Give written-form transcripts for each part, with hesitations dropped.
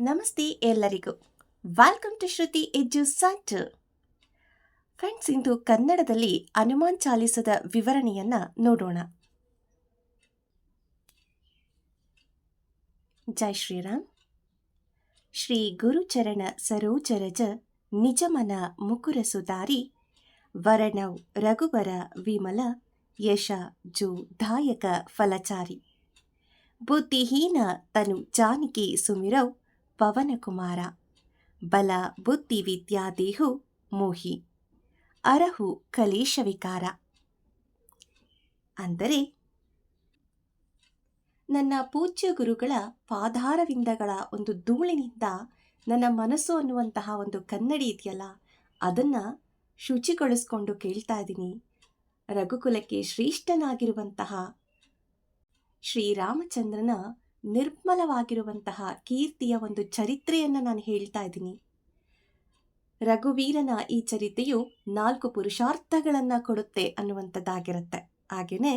ನಮಸ್ತೆ ಎಲ್ಲರಿಗೂ. Welcome to Shruti edu centre. Friends, ಇಂದು ಕನ್ನಡದಲ್ಲಿ ಹನುಮಾನ್ ಚಾಲಿಸದ ವಿವರಣೆಯನ್ನ ನೋಡೋಣ. ಜೈ ಶ್ರೀರಾಮ್. ಶ್ರೀ ಗುರುಚರಣ ಸರೋಜರಜ ನಿಜಮನ ಮುಕುರ ಸುಧಾರಿ ವರಣೌ ರಘುವರ ವಿಮಲ ಯಶ ಜೋ ದಾಯಕ ಫಲಚಾರಿ ಬುದ್ಧಿಹೀನ ತನು ಜಾನಕಿ ಸುಮಿರೌ ಪವನಕುಮಾರ ಬಲ ಬುದ್ಧಿ ವಿದ್ಯಾ ದೇಹು ಮೋಹಿ ಅರಹು ಕಲೇಶ ವಿಕಾರ. ಅಂದರೆ, ನನ್ನ ಪೂಜ್ಯ ಗುರುಗಳ ಪಾದಾರವಿಂದಗಳ ಒಂದು ಧೂಳಿನಿಂದ ನನ್ನ ಮನಸ್ಸು ಅನ್ನುವಂತಹ ಒಂದು ಕನ್ನಡಿ ಇದೆಯಲ್ಲ, ಅದನ್ನು ಶುಚಿಗೊಳಿಸ್ಕೊಂಡು ಕೇಳ್ತಾ ಇದ್ದೀನಿ. ರಘುಕುಲಕ್ಕೆ ಶ್ರೇಷ್ಠನಾಗಿರುವಂತಹ ಶ್ರೀರಾಮಚಂದ್ರನ ನಿರ್ಮಲವಾಗಿರುವಂತಹ ಕೀರ್ತಿಯ ಒಂದು ಚರಿತ್ರೆಯನ್ನು ನಾನು ಹೇಳ್ತಾ ಇದ್ದೀನಿ. ರಘುವೀರನ ಈ ಚರಿತ್ರೆಯು 4 ಪುರುಷಾರ್ಥಗಳನ್ನು ಕೊಡುತ್ತೆ ಅನ್ನುವಂಥದ್ದಾಗಿರುತ್ತೆ. ಹಾಗೆಯೇ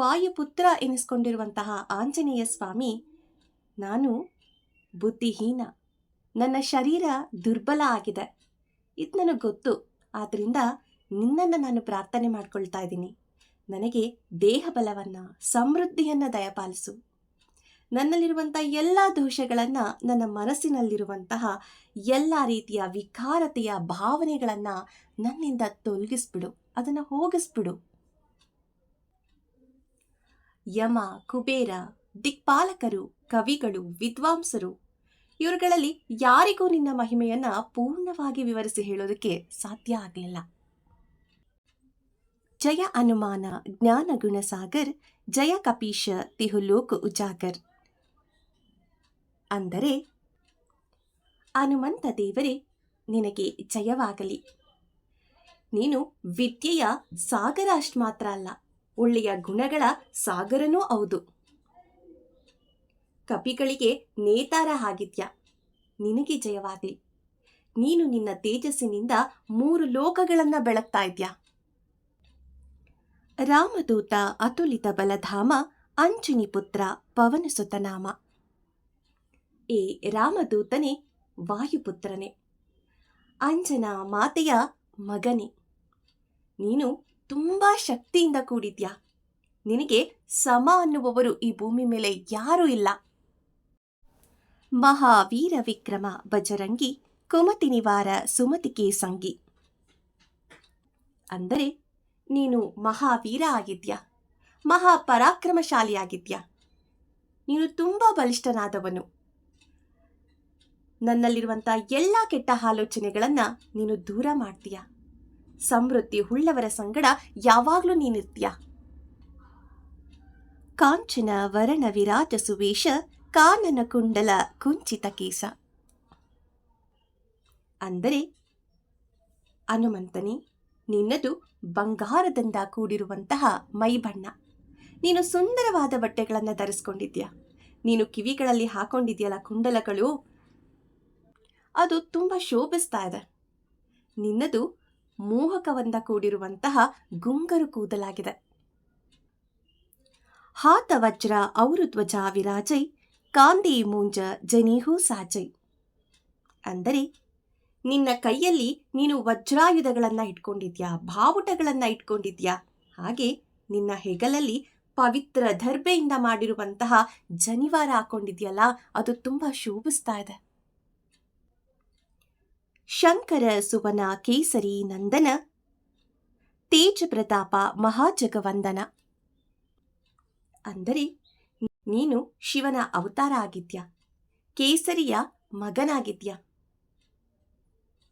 ವಾಯುಪುತ್ರ ಎನಿಸ್ಕೊಂಡಿರುವಂತಹ ಆಂಜನೇಯ ಸ್ವಾಮಿ, ನಾನು ಬುದ್ಧಿಹೀನ, ನನ್ನ ಶರೀರ ದುರ್ಬಲ ಆಗಿದೆ, ಇದು ನನಗೆ ಗೊತ್ತು. ಆದ್ದರಿಂದ ನಿನ್ನನ್ನು ನಾನು ಪ್ರಾರ್ಥನೆ ಮಾಡ್ಕೊಳ್ತಾ ಇದ್ದೀನಿ. ನನಗೆ ದೇಹ ಬಲವನ್ನು, ಸಮೃದ್ಧಿಯನ್ನು ದಯಪಾಲಿಸು. ನನ್ನಲ್ಲಿರುವಂಥ ಎಲ್ಲ ದೋಷಗಳನ್ನು, ನನ್ನ ಮನಸ್ಸಿನಲ್ಲಿರುವಂತಹ ಎಲ್ಲ ರೀತಿಯ ವಿಕಾರತೆಯ ಭಾವನೆಗಳನ್ನು ನನ್ನಿಂದ ತೊಲಗಿಸ್ಬಿಡು, ಅದನ್ನು ಹೋಗಿಸ್ಬಿಡು. ಯಮ, ಕುಬೇರ, ದಿಕ್ಪಾಲಕರು, ಕವಿಗಳು, ವಿದ್ವಾಂಸರು, ಇವರುಗಳಲ್ಲಿ ಯಾರಿಗೂ ನಿನ್ನ ಮಹಿಮೆಯನ್ನು ಪೂರ್ಣವಾಗಿ ವಿವರಿಸಿ ಹೇಳೋದಕ್ಕೆ ಸಾಧ್ಯ ಆಗಲಿಲ್ಲ. ಜಯ ಹನುಮಾನ ಜ್ಞಾನ ಗುಣಸಾಗರ್, ಜಯ ಕಪೀಶ ತಿಹುಲೋಕ ಉಜಾಗರ್. ಅಂದರೆ, ಹನುಮಂತ ದೇವರೇ, ನಿನಗೆ ಜಯವಾಗಲಿ. ನೀನು ವಿದ್ಯೆಯ ಸಾಗರ ಅಷ್ಟು ಮಾತ್ರ ಅಲ್ಲ, ಒಳ್ಳೆಯ ಗುಣಗಳ ಸಾಗರನೂ ಹೌದು. ಕಪಿಗಳಿಗೆ ನೇತಾರ ಆಗಿದ್ಯಾ, ನಿನಗೆ ಜಯವಾಗಲಿ. ನೀನು ನಿನ್ನ ತೇಜಸ್ಸಿನಿಂದ 3 ಲೋಕಗಳನ್ನು ಬೆಳಗ್ತಾ ಇದ್ಯಾ. ರಾಮದೂತ ಅತುಲಿತ ಬಲಧಾಮ, ಅಂಜನಿ ಪುತ್ರ ಪವನಸುತನಾಮ. ಏ ರಾಮದೂತನೇ, ವಾಯುಪುತ್ರನೇ, ಅಂಜನಾ ಮಾತೆಯ ಮಗನೇ, ನೀನು ತುಂಬ ಶಕ್ತಿಯಿಂದ ಕೂಡಿದ್ಯಾ. ನಿನಗೆ ಸಮ ಅನ್ನುವವರು ಈ ಭೂಮಿ ಮೇಲೆ ಯಾರೂ ಇಲ್ಲ. ಮಹಾವೀರ ವಿಕ್ರಮ ಬಜರಂಗಿ, ಕುಮತಿ ನಿವಾರ ಸುಮತಿಕೆ ಸಂಗಿ. ಅಂದರೆ, ನೀನು ಮಹಾವೀರ ಆಗಿದ್ಯಾ, ಮಹಾಪರಾಕ್ರಮಶಾಲಿಯಾಗಿದ್ಯಾ. ನೀನು ತುಂಬ ಬಲಿಷ್ಠನಾದವನು. ನನ್ನಲ್ಲಿರುವಂಥ ಎಲ್ಲ ಕೆಟ್ಟ ಆಲೋಚನೆಗಳನ್ನು ನೀನು ದೂರ ಮಾಡ್ತೀಯ. ಸಮೃದ್ಧಿ ಉಳ್ಳವರ ಸಂಗಡ ಯಾವಾಗಲೂ ನೀನಿರ್ತೀಯ. ಕಾಂಚನ ವರಣ ವಿರಾಜ ಸುವೇಶ, ಕಾನನ ಕುಂಡಲ ಕುಂಚಿತ ಕೇಸ. ಅಂದರೆ, ಹನುಮಂತನೇ, ನಿನ್ನದು ಬಂಗಾರದಿಂದ ಕೂಡಿರುವಂತಹ ಮೈಬಣ್ಣ. ನೀನು ಸುಂದರವಾದ ಬಟ್ಟೆಗಳನ್ನು ಧರಿಸ್ಕೊಂಡಿದ್ಯಾ. ನೀನು ಕಿವಿಗಳಲ್ಲಿ ಹಾಕೊಂಡಿದ್ಯಲ್ಲ ಕುಂಡಲಗಳು, ಅದು ತುಂಬ ಶೋಭಿಸ್ತಾ ಇದೆ. ನಿನ್ನದು ಮೋಹಕದಿಂದ ಕೂಡಿರುವಂತಹ ಗುಂಗರು ಕೂದಲಾಗಿದೆ. ಹಾತ ವಜ್ರ ಔರು ಧ್ವಜ ವಿರಾಜೈ, ಕಾಂದಿ ಮೂಂಜ ಜನೇಹೂ ಸಾಜೈ. ಅಂದರೆ, ನಿನ್ನ ಕೈಯಲ್ಲಿ ನೀನು ವಜ್ರಾಯುಧಗಳನ್ನು ಇಟ್ಕೊಂಡಿದ್ಯಾ, ಬಾವುಟಗಳನ್ನು ಇಟ್ಕೊಂಡಿದ್ಯಾ. ಹಾಗೆ ನಿನ್ನ ಹೆಗಲಲ್ಲಿ ಪವಿತ್ರ ದರ್ಬೆಯಿಂದ ಮಾಡಿರುವಂತಹ ಜನಿವಾರ ಹಾಕೊಂಡಿದ್ಯಲ್ಲ, ಅದು ತುಂಬ ಶೋಭಿಸ್ತಾ ಇದೆ. ಶಂಕರ ಸುವನ ಕೇಸರಿ ನಂದನ, ತೇಜ ಪ್ರತಾಪ ಮಹಾಜಗವಂದನ. ಅಂದರೆ, ನೀನು ಶಿವನ ಅವತಾರ ಆಗಿದ್ಯಾ, ಕೇಸರಿಯ ಮಗನಾಗಿದ್ಯಾ.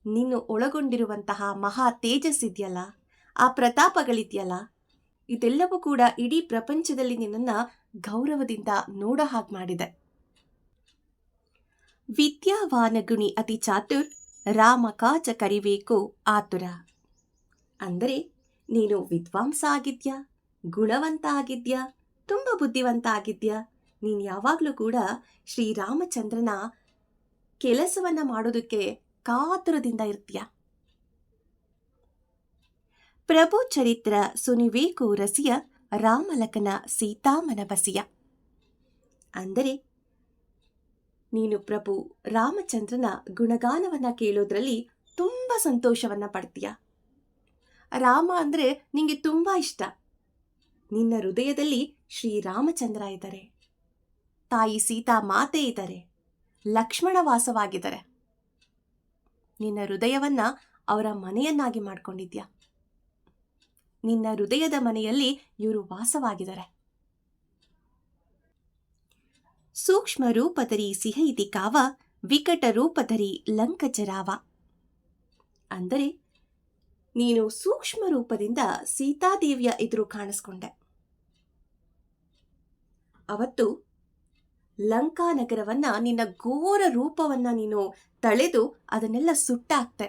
ನೀನು ಒಳಗೊಂಡಿರುವಂತಹ ಮಹಾ ತೇಜಸ್ಸಿದೆಯಲ್ಲ, ಆ ಪ್ರತಾಪಗಳಿದೆಯಲ್ಲ, ಇದೆಲ್ಲವೂ ಕೂಡ ಇಡೀ ಪ್ರಪಂಚದಲ್ಲಿ ನಿನ್ನನ್ನು ಗೌರವದಿಂದ ನೋಡೋ ಹಾಗೆ ಮಾಡಿದೆ. ವಿದ್ಯಾವಾನ ಗುಣಿ ಅತಿ ಚಾತುರ್, ರಾಮ ಕಾಜ ಕರಿಬೇಕು ಆತುರ. ಅಂದರೆ, ನೀನು ವಿದ್ವಾಂಸ ಆಗಿದ್ಯಾ, ಗುಣವಂತ ಆಗಿದ್ಯಾ, ತುಂಬ ಬುದ್ಧಿವಂತ ಆಗಿದ್ಯಾ. ನೀನು ಯಾವಾಗಲೂ ಕೂಡ ಶ್ರೀರಾಮಚಂದ್ರನ ಕೆಲಸವನ್ನು ಮಾಡೋದಕ್ಕೆ ಕಾತುರದಿಂದ ಇರ್ತೀಯ. ಪ್ರಭು ಚರಿತ್ರ ಸುನಿವೇಕು ರಸಿಯ, ರಾಮಲಕನ ಸೀತಾಮನ ಬಸಿಯ. ಅಂದರೆ, ನೀನು ಪ್ರಭು ರಾಮಚಂದ್ರನ ಗುಣಗಾನವನ್ನ ಕೇಳೋದ್ರಲ್ಲಿ ತುಂಬ ಸಂತೋಷವನ್ನ ಪಡ್ತೀಯ. ರಾಮ ಅಂದರೆ ನಿಂಗೆ ತುಂಬ ಇಷ್ಟ. ನಿನ್ನ ಹೃದಯದಲ್ಲಿ ಶ್ರೀರಾಮಚಂದ್ರ ಇದ್ದಾರೆ, ತಾಯಿ ಸೀತಾ ಮಾತೆ ಇದ್ದಾರೆ, ಲಕ್ಷ್ಮಣ ವಾಸವಾಗಿದ್ದಾರೆ. ನಿನ್ನ ಹೃದಯವನ್ನ ಅವರ ಮನೆಯನ್ನಾಗಿ ಮಾಡ್ಕೊಂಡಿದ್ಯಾ. ನಿನ್ನ ಹೃದಯದ ಮನೆಯಲ್ಲಿ ಇವರು ವಾಸವಾಗಿದ್ದಾರೆ. ಸೂಕ್ಷ್ಮ ರೂಪಧರಿ ಸಿಹೈತಿ ಕಾವ, ವಿಕಟ ರೂಪಧರಿ ಲಂಕಚರಾವ. ಅಂದರೆ ನೀನು ಸೂಕ್ಷ್ಮ ರೂಪದಿಂದ ಸೀತಾದೇವಿಯ ಎದುರು ಕಾಣಿಸ್ಕೊಂಡೆ. ಅವತ್ತು ಲಂಕಾನಗರವನ್ನ, ನಿನ್ನ ಘೋರ ರೂಪವನ್ನ ನೀನು ತಳೆದು ಅದನ್ನೆಲ್ಲ ಸುಟ್ಟಾಕ್ತೆ.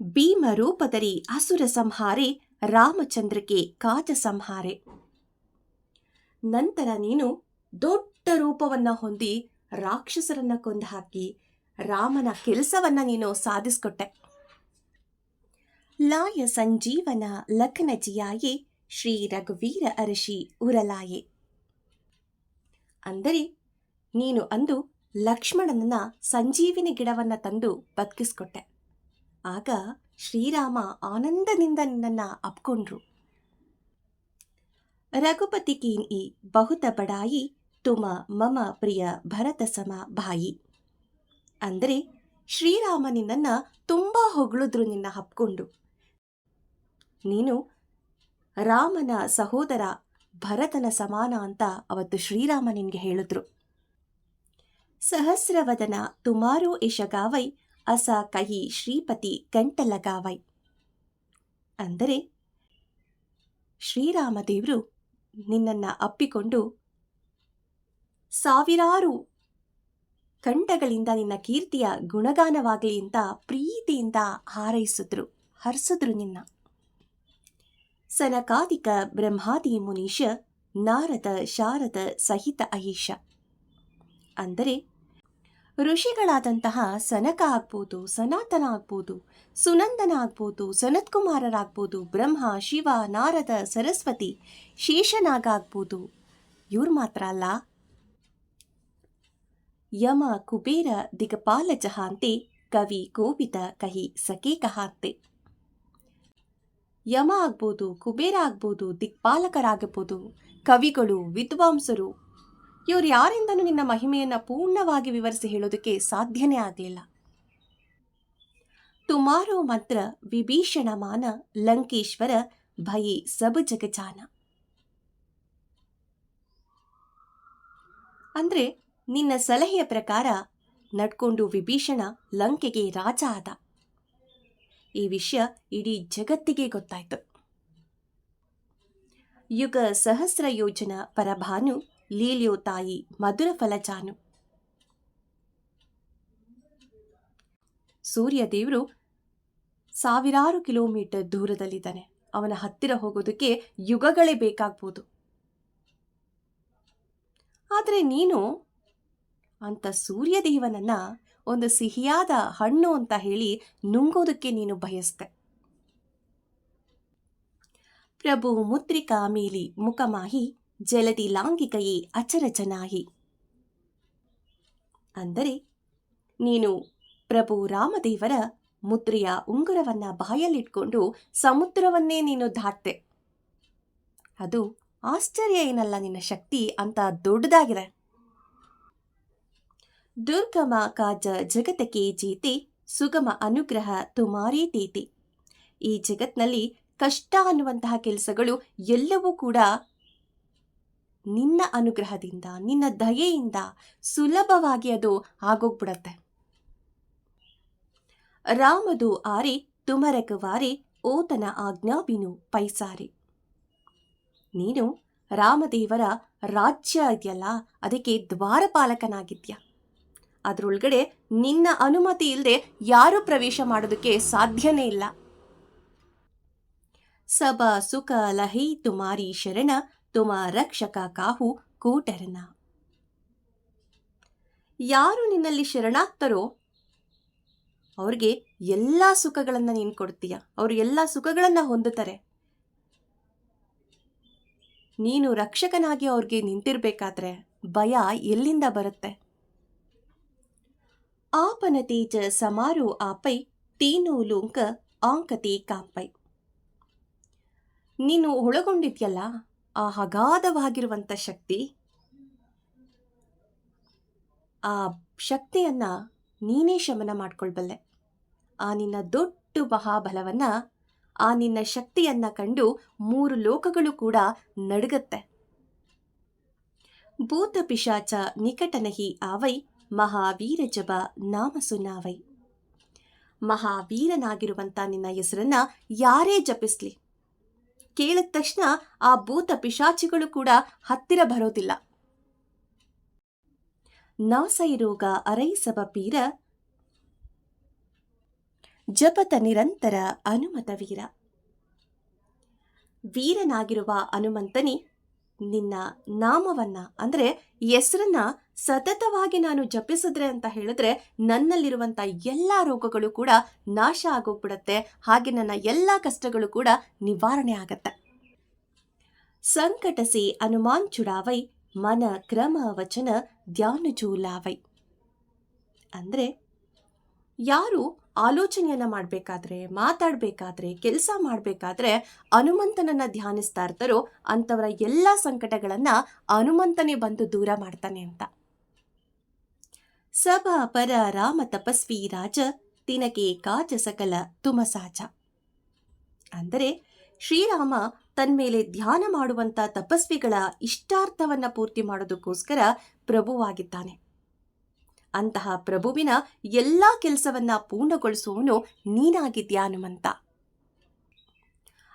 ಭೀಮ ರೂಪಧರಿ ಅಸುರ ಸಂಹಾರೆ, ರಾಮಚಂದ್ರಕ್ಕೆ ಕಾಜ ಸಂಹಾರೆ. ನಂತರ ನೀನು ದೊಡ್ಡ ರೂಪವನ್ನ ಹೊಂದಿ ರಾಕ್ಷಸರನ್ನ ಕೊಂದು ಹಾಕಿ ರಾಮನ ಕೆಲಸವನ್ನ ನೀನು ಸಾಧಿಸ್ಕೊಟ್ಟೆ. ಲಾಯ ಸಂಜೀವನ ಲಖನ ಜಿಯಾಯೆ, ಶ್ರೀ ರಘುವೀರ ಅರಶಿ ಉರಲಾಯೆ. ಅಂದರೆ ನೀನು ಅಂದು ಲಕ್ಷ್ಮಣನನ್ನ ಸಂಜೀವಿನಿ ಗಿಡವನ್ನ ತಂದು ಬದುಕಿಸ್ಕೊಟ್ಟೆ. ಆಗ ಶ್ರೀರಾಮ ಆನಂದದಿಂದ ನಿನ್ನನ್ನ ಅಪ್ಕೊಂಡ್ರು. ರಘುಪತಿ ಕೀನ್ ಈ ಬಹುತ ಬಡಾಯಿ, ತುಮ ಮಮ ಪ್ರಿಯ ಭರತ ಸಮ ಭಾಯಿ. ಅಂದರೆ ಶ್ರೀರಾಮ ನಿನ್ನನ್ನ ತುಂಬಾ ಹೊಗಳಿದ್ರು, ನಿನ್ನ ಹಪ್ಕೊಂಡು. ನೀನು ರಾಮನ ಸಹೋದರ ಭರತನ ಸಮಾನ ಅಂತ ಅವತ್ತು ಶ್ರೀರಾಮ ನಿನ್ಗೆ ಹೇಳಿದ್ರು. ಸಹಸ್ರವದನ ತುಮಾರೋ ಯಶಗಾವೈ, ಅಸ ಕಹಿ ಶ್ರೀಪತಿ ಗಂಟಲಗಾವೈ. ಅಂದರೆ ಶ್ರೀರಾಮದೇವರು ನಿನ್ನನ್ನ ಅಪ್ಪಿಕೊಂಡು ಸಾವಿರಾರು ಕಂಠಗಳಿಂದ ನಿನ್ನ ಕೀರ್ತಿಯ ಗುಣಗಾನವಾಗಲಿ ಅಂತ ಪ್ರೀತಿಯಿಂದ ಹಾರೈಸಿದ್ರು, ಹರಿಸಿದ್ರು ನಿನ್ನ. ಸನಕಾದಿಕ ಬ್ರಹ್ಮಾದಿ ಮುನೀಶ, ನಾರದ ಶಾರದ ಸಹಿತ ಅಹೀಶ. ಅಂದರೆ ಋಷಿಗಳಾದಂತಹ ಸನಕ ಆಗ್ಬೋದು, ಸನಾತನ ಆಗ್ಬೋದು, ಸುನಂದನ ಆಗ್ಬೋದು, ಸನತ್ಕುಮಾರರಾಗ್ಬೋದು, ಬ್ರಹ್ಮ, ಶಿವ, ನಾರದ, ಸರಸ್ವತಿ, ಶೇಷನಾಗ ಆಗ್ಬೋದು. ಇವ್ರು ಮಾತ್ರ ಅಲ್ಲ, ಯಮ ಕುಬೇರ ದಿಗಪಾಲ ಜಹಾಂತೆ, ಕವಿ ಕೋವಿದ ಕಹಿ ಸಖೇ ಕಹಾಂತೆ. ಯಮ ಆಗ್ಬೋದು, ಕುಬೇರ ಆಗ್ಬೋದು, ದಿಕ್ಪಾಲಕರಾಗಬಹುದು, ಕವಿಗಳು, ವಿದ್ವಾಂಸರು, ಇವರು ಯಾರಿಂದನೂ ನಿನ್ನ ಮಹಿಮೆಯನ್ನು ಪೂರ್ಣವಾಗಿ ವಿವರಿಸಿ ಹೇಳೋದಕ್ಕೆ ಸಾಧ್ಯನೇ ಆಗಲಿಲ್ಲ. ತುಮಾರೋ ಮಂತ್ರ ವಿಭೀಷಣ ಮಾನ, ಲಂಕೇಶ್ವರ ಭಯಿ ಸಬ್ ಜಗಜಾನ. ಅಂದ್ರೆ ನಿನ್ನ ಸಲಹೆಯ ಪ್ರಕಾರ ನಡ್ಕೊಂಡು ವಿಭೀಷಣ ಲಂಕೆಗೆ ರಾಜ ಆದ. ಈ ವಿಷಯ ಇಡೀ ಜಗತ್ತಿಗೆ ಗೊತ್ತಾಯ್ತು. ಯುಗ ಸಹಸ್ರ ಯೋಜನ ಪರಭಾನು, ಲೀಲ್ಯೋ ತಾಯಿ ಮಧುರ ಫಲಜಾನು. ಸೂರ್ಯದೇವರು ಸಾವಿರಾರು ಕಿಲೋಮೀಟರ್ ದೂರದಲ್ಲಿದ್ದಾನೆ. ಅವನ ಹತ್ತಿರ ಹೋಗೋದಕ್ಕೆ ಯುಗಗಳೇ ಬೇಕಾಗ್ಬೋದು. ಆದರೆ ನೀನು ಅಂತ ಸೂರ್ಯದೇವನನ್ನ ಒಂದು ಸಿಹಿಯಾದ ಹಣ್ಣು ಅಂತ ಹೇಳಿ ನುಂಗೋದಕ್ಕೆ ನೀನು ಬಯಸ್ತೆ. ಪ್ರಭು ಮುದ್ರಿಕಾ ಮೇಲಿ ಮುಖಮಾಹಿ, ಜಲದಿ ಲಾಂಗಿಕಯೇ ಅಚರ ಜನಾಹಿ. ಅಂದರೆ ನೀನು ಪ್ರಭು ರಾಮದೇವರ ಮುದ್ರೆಯ ಉಂಗುರವನ್ನ ಬಾಯಲ್ಲಿಟ್ಕೊಂಡು ಸಮುದ್ರವನ್ನೇ ನೀನು ದಾಟ್ತೆ. ಅದು ಆಶ್ಚರ್ಯ ಏನಲ್ಲ, ನಿನ್ನ ಶಕ್ತಿ ಅಂತ ದೊಡ್ಡದಾಗಿದೆ. ದುರ್ಗಮ ಕಾಜ ಜಗತಕ್ಕೆ ಜೀತೆ, ಸುಗಮ ಅನುಗ್ರಹ ತುಮಾರೇ ತೇತೆ. ಈ ಜಗತ್ನಲ್ಲಿ ಕಷ್ಟ ಅನ್ನುವಂತಹ ಕೆಲಸಗಳು ಎಲ್ಲವೂ ಕೂಡ ನಿನ್ನ ಅನುಗ್ರಹದಿಂದ, ನಿನ್ನ ದಯೆಯಿಂದ ಸುಲಭವಾಗಿ ಅದು ಆಗೋಗ್ಬಿಡತ್ತೆ. ರಾಮದು ಆರೆ ತುಮರಕವಾರೆ, ಓತನ ಆಜ್ಞಾಬಿನು ಪೈಸಾರೆ. ನೀನು ರಾಮದೇವರ ರಾಜ್ಯ ಇದೆಯಲ್ಲ, ಅದಕ್ಕೆ ದ್ವಾರಪಾಲಕನಾಗಿದ್ಯಾ. ಅದರೊಳಗಡೆ ನಿನ್ನ ಅನುಮತಿ ಇಲ್ಲದೆ ಯಾರೂ ಪ್ರವೇಶ ಮಾಡೋದಕ್ಕೆ ಸಾಧ್ಯನೇ ಇಲ್ಲ. ಸಬ ಸುಖ ಲಹೈ ತುಮಾರಿ ಶರಣ, ತುಮ ರಕ್ಷಕ ಕಾಹು ಕೋಟರನ. ಯಾರು ನಿನ್ನಲ್ಲಿ ಶರಣಾಗ್ತಾರೋ ಅವ್ರಿಗೆ ಎಲ್ಲ ಸುಖಗಳನ್ನು ನೀನು ಕೊಡ್ತೀಯ, ಅವರು ಎಲ್ಲ ಸುಖಗಳನ್ನು ಹೊಂದುತ್ತಾರೆ. ನೀನು ರಕ್ಷಕನಾಗಿ ಅವ್ರಿಗೆ ನಿಂತಿರ್ಬೇಕಾದ್ರೆ ಭಯ ಎಲ್ಲಿಂದ ಬರುತ್ತೆ? ಆಪನ ತೇಜ ಸಮಾರೋ ಆಪೈ ತೀನು ಲೋಂಕ ಆಂಕತೆ ಕಾಂಪೈ. ನೀನು ಒಳಗೊಂಡಿದ್ಯಲ್ಲ ಆ ಅಗಾಧವಾಗಿರುವಂಥ ಶಕ್ತಿ, ಆ ಶಕ್ತಿಯನ್ನ ನೀನೇ ಶಮನ ಮಾಡ್ಕೊಳ್ಬಲ್ಲೆ. ಆ ನಿನ್ನ ದೊಡ್ಡ ಮಹಾಬಲವನ್ನ, ಆ ನಿನ್ನ ಶಕ್ತಿಯನ್ನ ಕಂಡು 3 ಲೋಕಗಳು ಕೂಡ ನಡುಗತ್ತೆ. ಭೂತ ಪಿಶಾಚ ನಿಕಟನಹಿ ಆವೈ ಮಹಾವೀರ ಜಬ ನಾಮ ಸುನಾವೈ. ಮಹಾವೀರನಾಗಿರುವಂತ ನಿನ್ನ ಹೆಸರನ್ನ ಯಾರೇ ಜಪಿಸ್ಲಿ, ಕೇಳಿದ ತಕ್ಷಣ ಆ ಭೂತ ಪಿಶಾಚಿಗಳು ಕೂಡ ಹತ್ತಿರ ಬರೋದಿಲ್ಲ. ನಾಸೈರೋಗ ಅರೈಸಬ ಪೀರ ಜಪತ ನಿರಂತರ ಹನುಮತ ವೀರ. ವೀರನಾಗಿರುವ ಹನುಮಂತನಿ, ನಿನ್ನ ನಾಮವನ್ನ ಅಂದ್ರೆ ಹೆಸರನ್ನ ಸತತವಾಗಿ ನಾನು ಜಪಿಸಿದ್ರೆ ಅಂತ ಹೇಳಿದ್ರೆ ನನ್ನಲ್ಲಿರುವಂತ ಎಲ್ಲಾ ರೋಗಗಳು ಕೂಡ ನಾಶ ಆಗೋಗ್ಬಿಡತ್ತೆ. ಹಾಗೆ ನನ್ನ ಎಲ್ಲಾ ಕಷ್ಟಗಳು ಕೂಡ ನಿವಾರಣೆ ಆಗತ್ತೆ. ಸಂಕಟಸೆ ಹನುಮಾನ್ ಚುಡಾವೈ ಮನ ಕ್ರಮ ವಚನ ಧ್ಯಾನ ಜೂಲಾವೈ. ಅಂದ್ರೆ ಯಾರು ಆಲೋಚನೆಯನ್ನ ಮಾಡಬೇಕಾದ್ರೆ, ಮಾತಾಡಬೇಕಾದ್ರೆ, ಕೆಲಸ ಮಾಡಬೇಕಾದ್ರೆ ಹನುಮಂತನನ್ನ ಧ್ಯಾನಿಸ್ತಾ ಇರ್ತಾರೋ ಅಂಥವರ ಎಲ್ಲ ಸಂಕಟಗಳನ್ನ ಹನುಮಂತನೇ ಬಂದು ದೂರ ಮಾಡ್ತಾನೆ ಅಂತ. ಸಭಾ ಪರ ರಾಮ ತಪಸ್ವಿ ರಾಜ ತಿನಕೆ ಕಾಜ ಸಕಲ ತುಮಸಾಚ. ಅಂದರೆ ಶ್ರೀರಾಮ ತನ್ಮೇಲೆ ಧ್ಯಾನ ಮಾಡುವಂತ ತಪಸ್ವಿಗಳ ಇಷ್ಟಾರ್ಥವನ್ನ ಪೂರ್ತಿ ಮಾಡೋದಕ್ಕೋಸ್ಕರ ಪ್ರಭುವಾಗಿದ್ದಾನೆ. ಅಂತಹ ಪ್ರಭುವಿನ ಎಲ್ಲಾ ಕೆಲಸವನ್ನ ಪೂರ್ಣಗೊಳಿಸುವವನು ನೀನಾಗಿದ್ಯಾ ಹನುಮಂತ.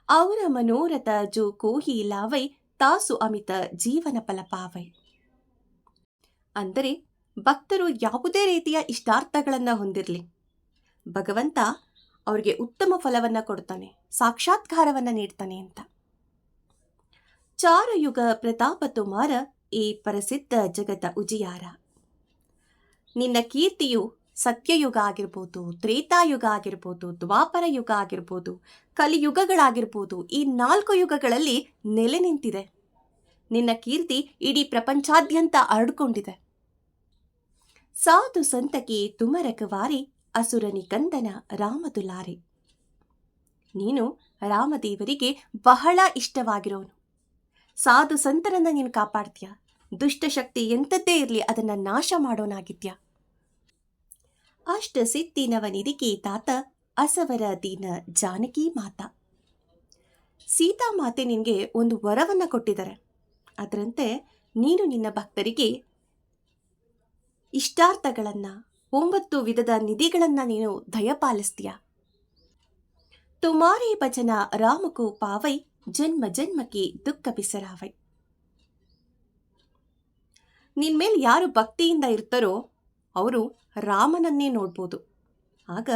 ಅವರ ಮನೋರಥ ಜೋ ಕೋಹಿ ಲಾವೈ ತಾಸು ಅಮಿತ ಜೀವನ ಫಲಪಾವೈ. ಅಂದರೆ ಭಕ್ತರು ಯಾವುದೇ ರೀತಿಯ ಇಷ್ಟಾರ್ಥಗಳನ್ನ ಹೊಂದಿರಲಿ, ಭಗವಂತ ಅವ್ರಿಗೆ ಉತ್ತಮ ಫಲವನ್ನ ಕೊಡ್ತಾನೆ, ಸಾಕ್ಷಾತ್ಕಾರವನ್ನ ನೀಡ್ತಾನೆ ಅಂತ. ಚಾರಯುಗ ಪ್ರತಾಪ ತುಮಾರ ಈ ಪ್ರಸಿದ್ಧ ಜಗತ ಉಜಿಯಾರ. ನಿನ್ನ ಕೀರ್ತಿಯು ಸತ್ಯಯುಗ ಆಗಿರ್ಬೋದು, ತ್ರೇತಾಯುಗ ಆಗಿರ್ಬೋದು, ದ್ವಾಪರ ಯುಗ ಆಗಿರ್ಬೋದು, ಕಲಿಯುಗಗಳಾಗಿರ್ಬೋದು, ಈ 4 ಯುಗಗಳಲ್ಲಿ ನೆಲೆ ನಿಂತಿದೆ. ನಿನ್ನ ಕೀರ್ತಿ ಇಡೀ ಪ್ರಪಂಚಾದ್ಯಂತ ಹರಡಿಕೊಂಡಿದೆ. ಸಾಧು ಸಂತಕ್ಕೆ ತುಮರಕವಾರಿ ಅಸುರನಿ ಕಂದನ ರಾಮದುಲಾರಿ. ನೀನು ರಾಮದೇವರಿಗೆ ಬಹಳ ಇಷ್ಟವಾಗಿರೋನು. ಸಾಧು ಸಂತರನ್ನ ನೀನು ಕಾಪಾಡ್ತೀಯ. ದುಷ್ಟಶಕ್ತಿ ಎಂಥದ್ದೇ ಇರಲಿ ಅದನ್ನ ನಾಶ ಮಾಡೋನಾಗಿದ್ಯಾ. ಅಷ್ಟ ಸಿದ್ಧಿನವನಿದಿಕೆ ತಾತ ಅಸವರ ದೀನ ಜಾನಕಿ ಮಾತಾ. ಸೀತಾ ಮಾತೆ ನಿನಗೆ ಒಂದು ವರವನ್ನ ಕೊಟ್ಟಿದ್ದಾರೆ. ಅದರಂತೆ ನೀನು ನಿನ್ನ ಭಕ್ತರಿಗೆ ಇಷ್ಟಾರ್ಥಗಳನ್ನ, 9 ವಿಧದ ನಿಧಿಗಳನ್ನ ನೀನು ದಯಪಾಲಿಸ್ತೀಯ. ತುಮಾರಿ ಭಜನ ರಾಮಕು ಪಾವೈ ಜನ್ಮ ಜನ್ಮಕ್ಕೆ ದುಃಖ ಬಿಸರಾವೈ. ನಿನ್ ಮೇಲೆ ಯಾರು ಭಕ್ತಿಯಿಂದ ಇರ್ತಾರೋ ಅವರು ರಾಮನನ್ನೇ ನೋಡ್ಬೋದು. ಆಗ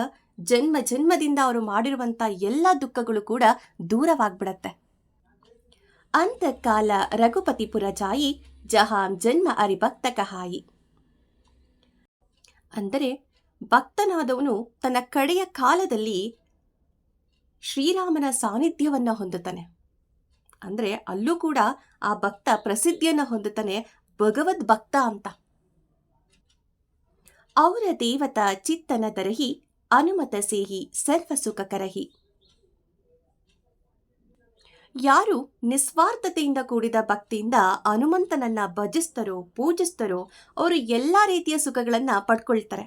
ಜನ್ಮ ಜನ್ಮದಿಂದ ಅವರು ಮಾಡಿರುವಂತ ಎಲ್ಲ ದುಃಖಗಳು ಕೂಡ ದೂರವಾಗ್ಬಿಡತ್ತೆ. ಅಂತಕಾಲ ರಘುಪತಿಪುರ ಜಾಯಿ ಜಹಾಂ ಜನ್ಮ ಅರಿಭಕ್ತ ಕಹಾಯಿ. ಅಂದರೆ ಭಕ್ತನಾದವನು ತನ್ನ ಕಡೆಯ ಕಾಲದಲ್ಲಿ ಶ್ರೀರಾಮನ ಸಾನ್ನಿಧ್ಯವನ್ನ ಹೊಂದುತ್ತಾನೆ. ಅಂದ್ರೆ ಅಲ್ಲೂ ಕೂಡ ಆ ಭಕ್ತ ಪ್ರಸಿದ್ಧಿಯನ್ನ ಹೊಂದುತ್ತಾನೆ, ಭಗವದ್ ಭಕ್ತ ಅಂತ. ಅವರ ದೇವತಾ ಚಿತ್ತನ ತರಹಿ ಅನುಮತ ಸೇಹಿ ಸರ್ವ ಸುಖ ಕರಹಿ. ಯಾರು ನಿಸ್ವಾರ್ಥತೆಯಿಂದ ಕೂಡಿದ ಭಕ್ತಿಯಿಂದ ಹನುಮಂತನನ್ನ ಭಜಿಸ್ತಾರೋ, ಪೂಜಿಸ್ತಾರೋ ಅವರು ಎಲ್ಲಾ ರೀತಿಯ ಸುಖಗಳನ್ನ ಪಡ್ಕೊಳ್ತಾರೆ.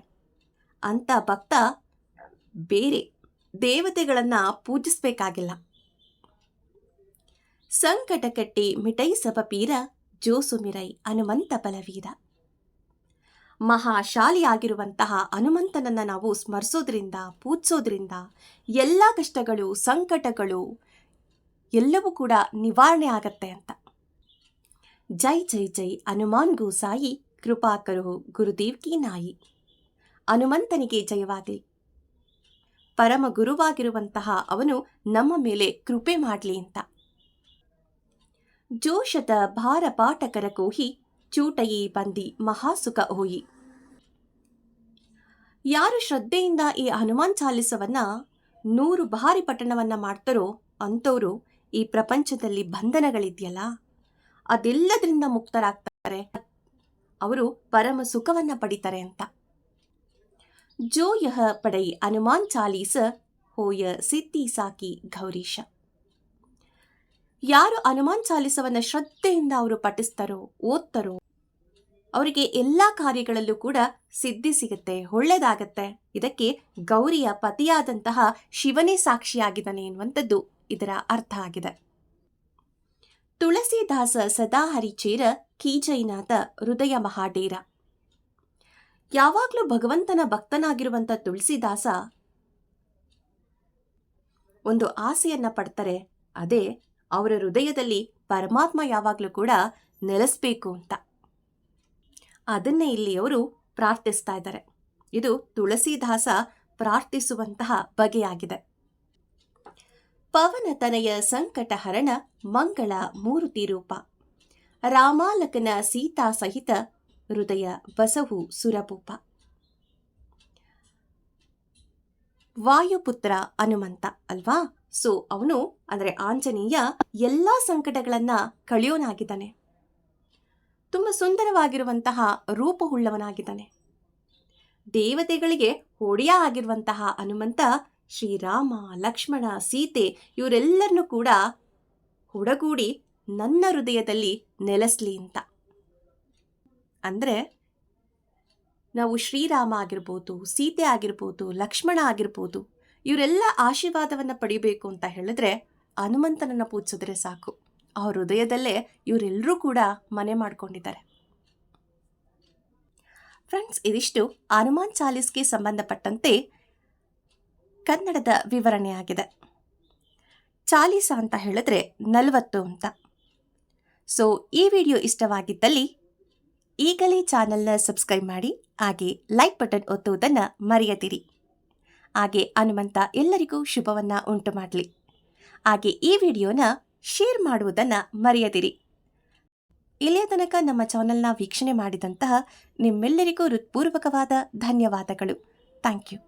ಅಂತ ಭಕ್ತ ಬೇರೆ ದೇವತೆಗಳನ್ನ ಪೂಜಿಸ್ಬೇಕಾಗಿಲ್ಲ. ಸಂಕಟ ಕಟ್ಟಿ ಮಿಟೈ ಸಬಪೀರ ಜೋಸುಮಿರೈ ಹನುಮಂತ ಬಲವೀರ. ಮಹಾಶಾಲಿಯಾಗಿರುವಂತಹ ಹನುಮಂತನನ್ನ ನಾವು ಸ್ಮರಿಸೋದ್ರಿಂದ, ಪೂಜಿಸೋದ್ರಿಂದ ಎಲ್ಲ ಕಷ್ಟಗಳು, ಸಂಕಟಗಳು ಎಲ್ಲವೂ ಕೂಡ ನಿವಾರಣೆ ಆಗತ್ತೆ ಅಂತ. ಜೈ ಜೈ ಜೈ ಹನುಮಾನ್ ಗೋಸಾಯಿ ಕೃಪಾಕರು ಗುರುದೇವ್ ಕಿ ನಾಯಿ. ಹನುಮಂತನಿಗೆ ಜಯವಾಗಲಿ. ಪರಮ ಗುರುವಾಗಿರುವಂತಹ ಅವನು ನಮ್ಮ ಮೇಲೆ ಕೃಪೆ ಮಾಡಲಿ ಅಂತ. ಜೋಶತ ಭಾರ ಪಾಠಕರ ಕೋಹಿ ಚೂಟಯಿ ಬಂದಿ ಮಹಾಸುಖ ಹೋಯಿ. ಯಾರು ಶ್ರದ್ಧೆಯಿಂದ ಈ ಹನುಮಾನ್ ಚಾಲಿಸವನ್ನ 100 ಬಾರಿ ಪಠಣವನ್ನ ಮಾಡ್ತಾರೋ ಅಂಥವ್ರು ಈ ಪ್ರಪಂಚದಲ್ಲಿ ಬಂಧನಗಳಿದೆಯಲ್ಲ ಅದೆಲ್ಲದರಿಂದ ಮುಕ್ತರಾಗ್ತಾರೆ, ಅವರು ಪರಮ ಸುಖವನ್ನ ಪಡಿತಾರೆ ಅಂತ. ಜೋ ಯಹ ಪಡೈ ಹನುಮಾನ್ ಚಾಲೀಸ ಹೋಯ ಸಿದ್ಧಿ ಸಾಕಿ ಗೌರೀಶ. ಯಾರು ಹನುಮಾನ್ ಚಾಲೀಸವನ್ನ ಶ್ರದ್ಧೆಯಿಂದ ಅವರು ಪಠಿಸ್ತಾರೋ, ಓದ್ತಾರೋ, ಅವರಿಗೆ ಎಲ್ಲ ಕಾರ್ಯಗಳಲ್ಲೂ ಕೂಡ ಸಿದ್ಧಿ ಸಿಗುತ್ತೆ, ಒಳ್ಳೆಯದಾಗತ್ತೆ. ಇದಕ್ಕೆ ಗೌರಿಯ ಪತಿಯಾದಂತಹ ಶಿವನೇ ಸಾಕ್ಷಿಯಾಗಿದ್ದಾನೆ ಎನ್ನುವಂಥದ್ದು ಇದರ ಅರ್ಥ ಆಗಿದೆ. ತುಳಸಿದಾಸ ಸದಾ ಹರಿಚೇರ ಕೀಜೈನಾಥ ಹೃದಯ ಮಹಾಡೇರ. ಯಾವಾಗಲೂ ಭಗವಂತನ ಭಕ್ತನಾಗಿರುವಂಥ ತುಳಸಿದಾಸ ಒಂದು ಆಸೆಯನ್ನ ಪಡ್ತಾರೆ, ಅದೇ ಅವರ ಹೃದಯದಲ್ಲಿ ಪರಮಾತ್ಮ ಯಾವಾಗಲೂ ಕೂಡ ನೆಲೆಸಬೇಕು ಅಂತ. ಅದನ್ನೇ ಇಲ್ಲಿ ಅವರು ಪ್ರಾರ್ಥಿಸ್ತಾ ಇದ್ದಾರೆ. ಇದು ತುಳಸಿದಾಸ ಪ್ರಾರ್ಥಿಸುವಂತಹ ಬಗೆಯಾಗಿದೆ. ಪವನತನಯ ಸಂಕಟ ಹರಣ ಮಂಗಳ ಮೂರುತಿ ರೂಪ, ರಾಮಾಲಕನ ಸೀತಾ ಸಹಿತ ಹೃದಯ ಬಸವು ಸುರಭೂಪ. ವಾಯುಪುತ್ರ ಹನುಮಂತ ಅಲ್ವಾ? ಸೊ ಅವನು ಅಂದರೆ ಆಂಜನೇಯ ಎಲ್ಲ ಸಂಕಟಗಳನ್ನ ಕಳೆಯೋನಾಗಿದ್ದಾನೆ. ತುಂಬ ಸುಂದರವಾಗಿರುವಂತಹ ರೂಪವುಳ್ಳವನಾಗಿದ್ದಾನೆ. ದೇವತೆಗಳಿಗೆ ಒಡೆಯ ಆಗಿರುವಂತಹ ಹನುಮಂತ ಶ್ರೀರಾಮ, ಲಕ್ಷ್ಮಣ, ಸೀತೆ ಇವರೆಲ್ಲರನ್ನೂ ಕೂಡ ಒಡಗೂಡಿ ನನ್ನ ಹೃದಯದಲ್ಲಿ ನೆಲೆಸಲಿ ಅಂತ. ಅಂದರೆ ನಾವು ಶ್ರೀರಾಮ ಆಗಿರ್ಬೋದು, ಸೀತೆ ಆಗಿರ್ಬೋದು, ಲಕ್ಷ್ಮಣ ಆಗಿರ್ಬೋದು, ಇವರೆಲ್ಲ ಆಶೀರ್ವಾದವನ್ನು ಪಡಿಬೇಕು ಅಂತ ಹೇಳಿದ್ರೆ ಹನುಮಂತನನ್ನು ಪೂಜಿಸಿದ್ರೆ ಸಾಕು. ಅವ್ರ ಹೃದಯದಲ್ಲೇ ಇವರೆಲ್ಲರೂ ಕೂಡ ಮನೆ ಮಾಡ್ಕೊಂಡಿದ್ದಾರೆ. ಫ್ರೆಂಡ್ಸ್, ಇದಿಷ್ಟು ಹನುಮಾನ್ ಚಾಲೀಸ್ಗೆ ಸಂಬಂಧಪಟ್ಟಂತೆ ಕನ್ನಡದ ವಿವರಣೆ ಆಗಿದೆ. ಚಾಲೀಸ ಅಂತ ಹೇಳಿದ್ರೆ 40 ಅಂತ. ಸೊ ಈ ವಿಡಿಯೋ ಇಷ್ಟವಾಗಿದ್ದಲ್ಲಿ ಈಗಲೇ ಚಾನಲ್ನ ಸಬ್ಸ್ಕ್ರೈಬ್ ಮಾಡಿ, ಹಾಗೆ ಲೈಕ್ ಬಟನ್ ಒತ್ತುವುದನ್ನು ಮರೆಯದಿರಿ. ಹಾಗೆ ಹನುಮಂತ ಎಲ್ಲರಿಗೂ ಶುಭವನ್ನು ಉಂಟು ಮಾಡಲಿ. ಹಾಗೆ ಈ ವಿಡಿಯೋನ ಶೇರ್ ಮಾಡುವುದನ್ನು ಮರೆಯದಿರಿ. ಇಲ್ಲಿಯ ತನಕ ನಮ್ಮ ಚಾನಲ್ನ ವೀಕ್ಷಣೆ ಮಾಡಿದಂತಹ ನಿಮ್ಮೆಲ್ಲರಿಗೂ ಹೃತ್ಪೂರ್ವಕವಾದ ಧನ್ಯವಾದಗಳು. Thank you.